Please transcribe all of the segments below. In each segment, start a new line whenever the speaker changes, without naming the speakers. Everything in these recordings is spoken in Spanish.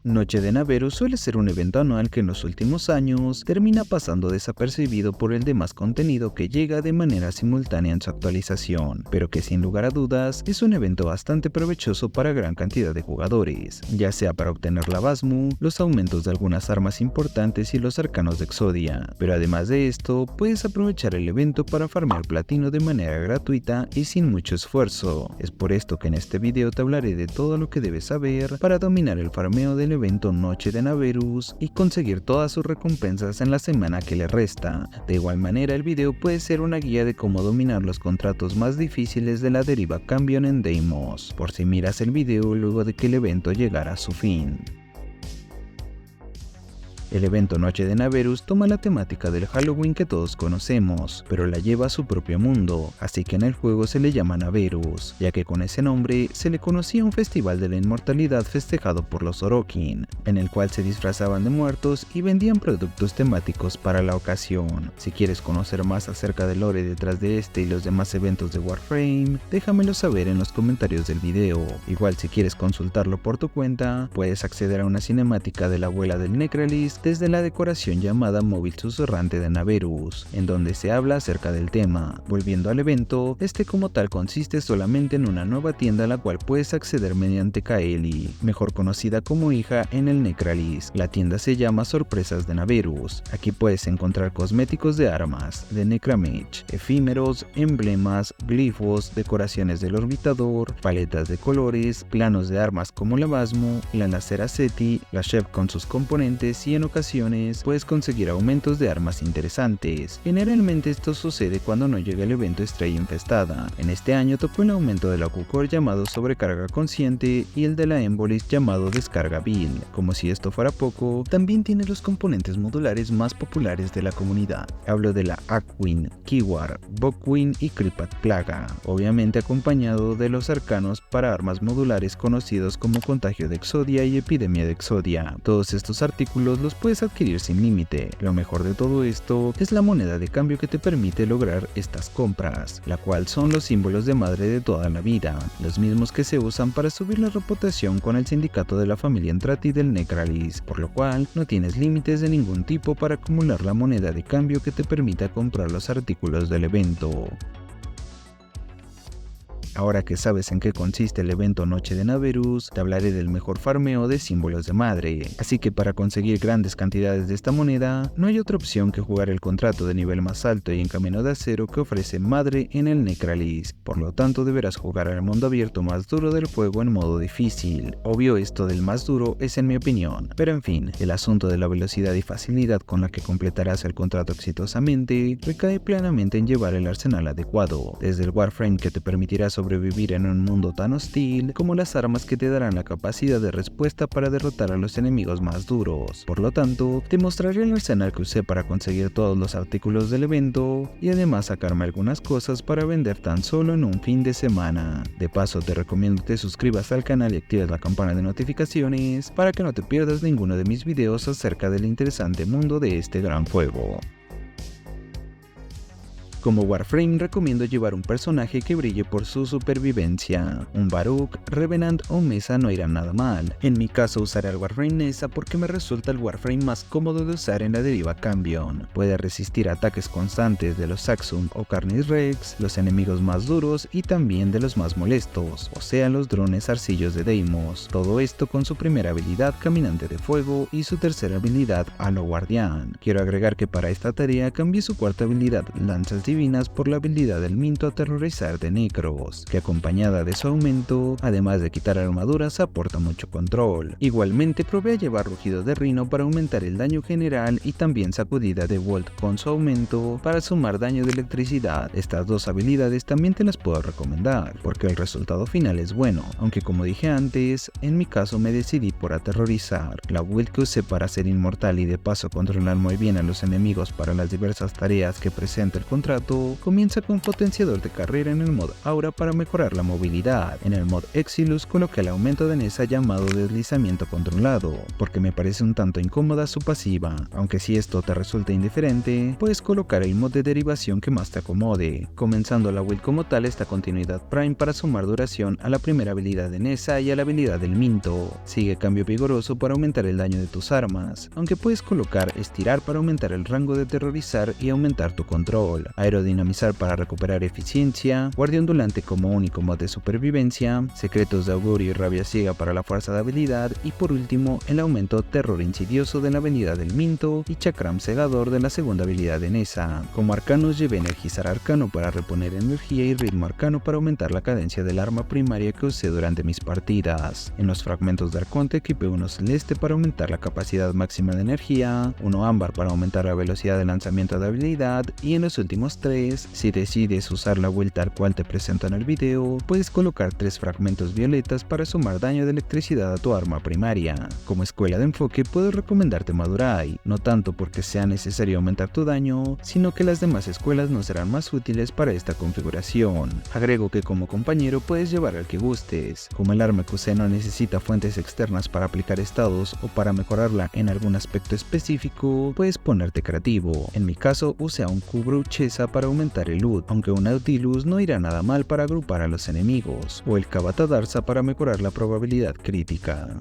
Noche de Naveru suele ser un evento anual que en los últimos años termina pasando desapercibido por el demás contenido que llega de manera simultánea en su actualización, pero que sin lugar a dudas es un evento bastante provechoso para gran cantidad de jugadores, ya sea para obtener la Basmu, los aumentos de algunas armas importantes y los arcanos de Exodia, pero además de esto, puedes aprovechar el evento para farmear platino de manera gratuita y sin mucho esfuerzo. Es por esto que en este video te hablaré de todo lo que debes saber para dominar el farmeo del evento Noche de Naverus y conseguir todas sus recompensas en la semana que le resta. De igual manera, el video puede ser una guía de cómo dominar los contratos más difíciles de la deriva Cambion en Deimos, por si miras el video luego de que el evento llegara a su fin. El evento Noche de Naverus toma la temática del Halloween que todos conocemos, pero la lleva a su propio mundo, así que en el juego se le llama Naverus, ya que con ese nombre se le conocía un festival de la inmortalidad festejado por los Orokin, en el cual se disfrazaban de muertos y vendían productos temáticos para la ocasión. Si quieres conocer más acerca del lore detrás de este y los demás eventos de Warframe, déjamelo saber en los comentarios del video. Igual si quieres consultarlo por tu cuenta, puedes acceder a una cinemática de la abuela del Necralist desde la decoración llamada Móvil Susurrante de Naverus, en donde se habla acerca del tema. Volviendo al evento, este como tal consiste solamente en una nueva tienda a la cual puedes acceder mediante Kaeli, mejor conocida como hija en el Necralist. La tienda se llama Sorpresas de Naverus. Aquí puedes encontrar cosméticos de armas, de Necramage, efímeros, emblemas, glifos, decoraciones del orbitador, paletas de colores, planos de armas como la Basmu, la Nacera Seti, la Chef con sus componentes y en ocasiones puedes conseguir aumentos de armas interesantes. Generalmente esto sucede cuando no llega el evento Estrella Infestada. En este año tocó el aumento de la Q-Core llamado Sobrecarga Consciente y el de la Embolist llamado Descarga Vil. Como si esto fuera poco, también tiene los componentes modulares más populares de la comunidad. Hablo de la Aquin, Kiwar, Bokwin y Kripat Plaga, obviamente acompañado de los arcanos para armas modulares conocidos como Contagio de Exodia y Epidemia de Exodia. Todos estos artículos los puedes adquirir sin límite. Lo mejor de todo esto es la moneda de cambio que te permite lograr estas compras, la cual son los símbolos de madre de toda la vida, los mismos que se usan para subir la reputación con el sindicato de la familia Entrati del Necralist, por lo cual no tienes límites de ningún tipo para acumular la moneda de cambio que te permita comprar los artículos del evento. Ahora que sabes en qué consiste el evento Noche de Naverus, te hablaré del mejor farmeo de símbolos de madre. Así que para conseguir grandes cantidades de esta moneda, no hay otra opción que jugar el contrato de nivel más alto y en camino de acero que ofrece madre en el Necralist. Por lo tanto deberás jugar al mundo abierto más duro del juego en modo difícil. Obvio esto del más duro es en mi opinión, pero en fin, el asunto de la velocidad y facilidad con la que completarás el contrato exitosamente recae plenamente en llevar el arsenal adecuado, desde el Warframe que te permitirá sobrevivir en un mundo tan hostil, como las armas que te darán la capacidad de respuesta para derrotar a los enemigos más duros. Por lo tanto, te mostraré el arsenal que usé para conseguir todos los artículos del evento y además sacarme algunas cosas para vender tan solo en un fin de semana. De paso, te recomiendo que te suscribas al canal y actives la campana de notificaciones para que no te pierdas ninguno de mis videos acerca del interesante mundo de este gran juego. Como Warframe recomiendo llevar un personaje que brille por su supervivencia. Un Varuk, Revenant o Mesa no irán nada mal. En mi caso usaré al Warframe Mesa porque me resulta el Warframe más cómodo de usar en la deriva Cambion. Puede resistir ataques constantes de los Saxum o Carnis Rex, los enemigos más duros y también de los más molestos, o sea los drones arcillos de Deimos. Todo esto con su primera habilidad Caminante de Fuego y su tercera habilidad Halo Guardián. Quiero agregar que para esta tarea cambié su cuarta habilidad Lanzas Divinas por la habilidad del Minto Aterrorizar de Necros, que acompañada de su aumento, además de quitar armaduras, aporta mucho control. Igualmente probé a llevar Rugido de Rino para aumentar el daño general y también Sacudida de Volt con su aumento para sumar daño de electricidad. Estas dos habilidades también te las puedo recomendar, porque el resultado final es bueno, aunque como dije antes, en mi caso me decidí por Aterrorizar, la build que usé para ser inmortal y de paso controlar muy bien a los enemigos para las diversas tareas que presenta el contrato. rato, comienza con potenciador de carrera en el mod Aura para mejorar la movilidad. En el mod Exilus coloqué el aumento de Nessa llamado deslizamiento controlado, porque me parece un tanto incómoda su pasiva, aunque si esto te resulta indiferente, puedes colocar el mod de derivación que más te acomode, comenzando la build como tal esta continuidad Prime para sumar duración a la primera habilidad de Nessa y a la habilidad del Minto. Sigue cambio vigoroso para aumentar el daño de tus armas, aunque puedes colocar estirar para aumentar el rango de terrorizar y aumentar tu control, aerodinamizar para recuperar eficiencia, guardia ondulante como único mod de supervivencia, secretos de augurio y rabia ciega para la fuerza de habilidad y por último el aumento terror insidioso de la habilidad del Minto y chakram cegador de la segunda habilidad de Nessa. Como arcanos llevé energizar arcano para reponer energía y ritmo arcano para aumentar la cadencia del arma primaria que usé durante mis partidas. En los fragmentos de arconte equipé uno celeste para aumentar la capacidad máxima de energía, uno ámbar para aumentar la velocidad de lanzamiento de habilidad y en los últimos tres, si decides usar la build tal cual te presento en el video, puedes colocar 3 fragmentos violetas para sumar daño de electricidad a tu arma primaria. Como escuela de enfoque puedo recomendarte Madurai, no tanto porque sea necesario aumentar tu daño, sino que las demás escuelas no serán más útiles para esta configuración. Agrego que como compañero puedes llevar al que gustes, como el arma que usé no necesita fuentes externas para aplicar estados o para mejorarla en algún aspecto específico, puedes ponerte creativo. En mi caso usé a un Kubruchesa para aumentar el loot, aunque un Nautilus no irá nada mal para agrupar a los enemigos, o el Kabatadarsa para mejorar la probabilidad crítica.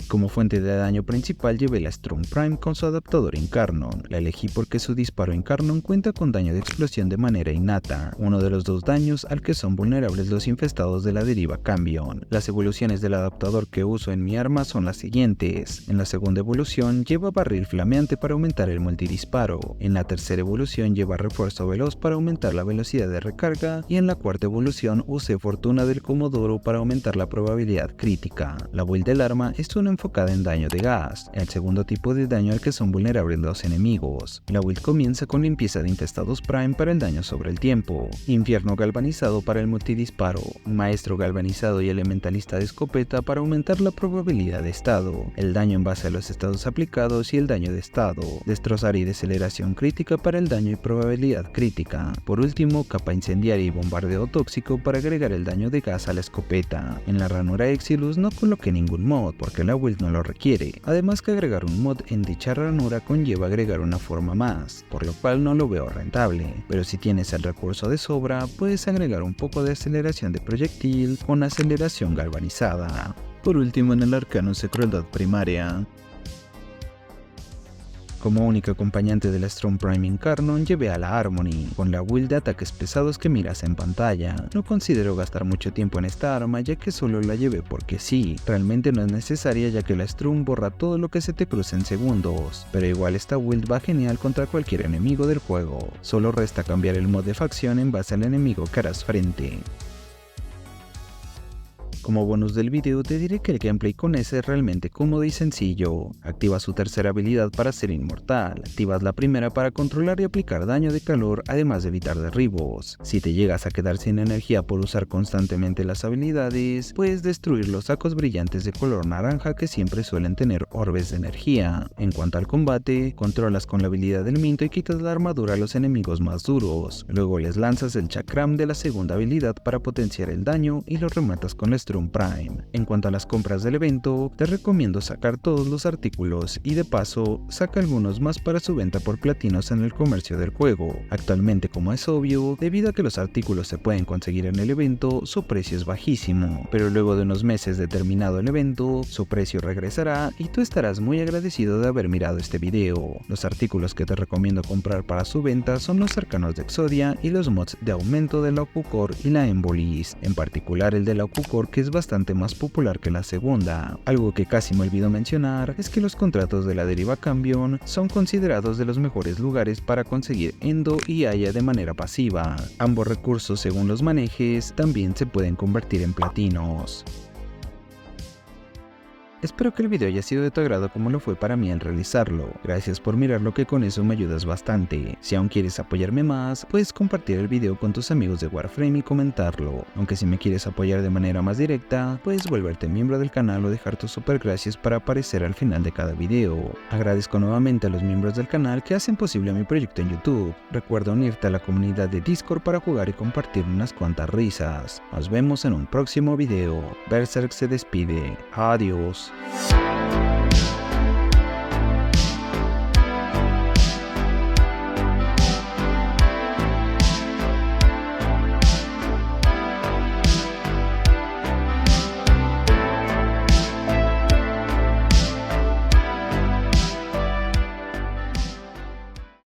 Como fuente de daño principal llevé la Strum Prime con su adaptador Incarnon. La elegí porque su disparo Incarnon cuenta con daño de explosión de manera innata, uno de los 2 daños al que son vulnerables los infestados de la deriva Cambion. Las evoluciones del adaptador que uso en mi arma son las siguientes. En la segunda evolución lleva barril flameante para aumentar el multidisparo, en la tercera evolución lleva refuerzo veloz para aumentar la velocidad de recarga y en la cuarta evolución usé fortuna del Comodoro para aumentar la probabilidad crítica. La build del arma es una enfocada en daño de gas, el segundo tipo de daño al que son vulnerables los enemigos. La build comienza con limpieza de infestados Prime para el daño sobre el tiempo, infierno galvanizado para el multidisparo, maestro galvanizado y elementalista de escopeta para aumentar la probabilidad de estado, el daño en base a los estados aplicados y el daño de estado, destrozar y deceleración crítica para el daño y probabilidad crítica. Por último, capa incendiaria y bombardeo tóxico para agregar el daño de gas a la escopeta. En la ranura Exilus no coloqué ningún mod porque la build no lo requiere, además que agregar un mod en dicha ranura conlleva agregar una forma más, por lo cual no lo veo rentable, pero si tienes el recurso de sobra, puedes agregar un poco de aceleración de proyectil con aceleración galvanizada. Por último, en el arcano de crueldad primaria. Como único acompañante de la Strum Prime Incarnon llevé a la Harmony, con la build de ataques pesados que miras en pantalla. No considero gastar mucho tiempo en esta arma ya que solo la llevé porque sí, realmente no es necesaria ya que la Strum borra todo lo que se te cruza en segundos, pero igual esta build va genial contra cualquier enemigo del juego, solo resta cambiar el mod de facción en base al enemigo que harás frente. Como bonus del video te diré que el gameplay con ese es realmente cómodo y sencillo. Activas su tercera habilidad para ser inmortal, activas la primera para controlar y aplicar daño de calor además de evitar derribos. Si te llegas a quedar sin energía por usar constantemente las habilidades, puedes destruir los sacos brillantes de color naranja que siempre suelen tener orbes de energía. En cuanto al combate, controlas con la habilidad del Minto y quitas la armadura a los enemigos más duros, luego les lanzas el chakram de la segunda habilidad para potenciar el daño y lo rematas con la Strum Prime. En cuanto a las compras del evento, te recomiendo sacar todos los artículos y de paso, saca algunos más para su venta por platinos en el comercio del juego. Actualmente, como es obvio, debido a que los artículos se pueden conseguir en el evento, su precio es bajísimo, pero luego de unos meses de terminado el evento, su precio regresará y tú estarás muy agradecido de haber mirado este video. Los artículos que te recomiendo comprar para su venta son los arcanos de Exodia y los mods de aumento de la Okucore y la Embolis, en particular el de la Okucore que es bastante más popular que la segunda. Algo que casi me olvidó mencionar es que los contratos de la deriva Cambion son considerados de los mejores lugares para conseguir Endo y Aya de manera pasiva. Ambos recursos, según los manejes, también se pueden convertir en platinos. Espero que el video haya sido de tu agrado como lo fue para mí al realizarlo. Gracias por mirarlo, que con eso me ayudas bastante. Si aún quieres apoyarme más, puedes compartir el video con tus amigos de Warframe y comentarlo. Aunque si me quieres apoyar de manera más directa, puedes volverte miembro del canal o dejar tus super gracias para aparecer al final de cada video. Agradezco nuevamente a los miembros del canal que hacen posible mi proyecto en YouTube. Recuerda unirte a la comunidad de Discord para jugar y compartir unas cuantas risas. Nos vemos en un próximo video. Berserk se despide. Adiós.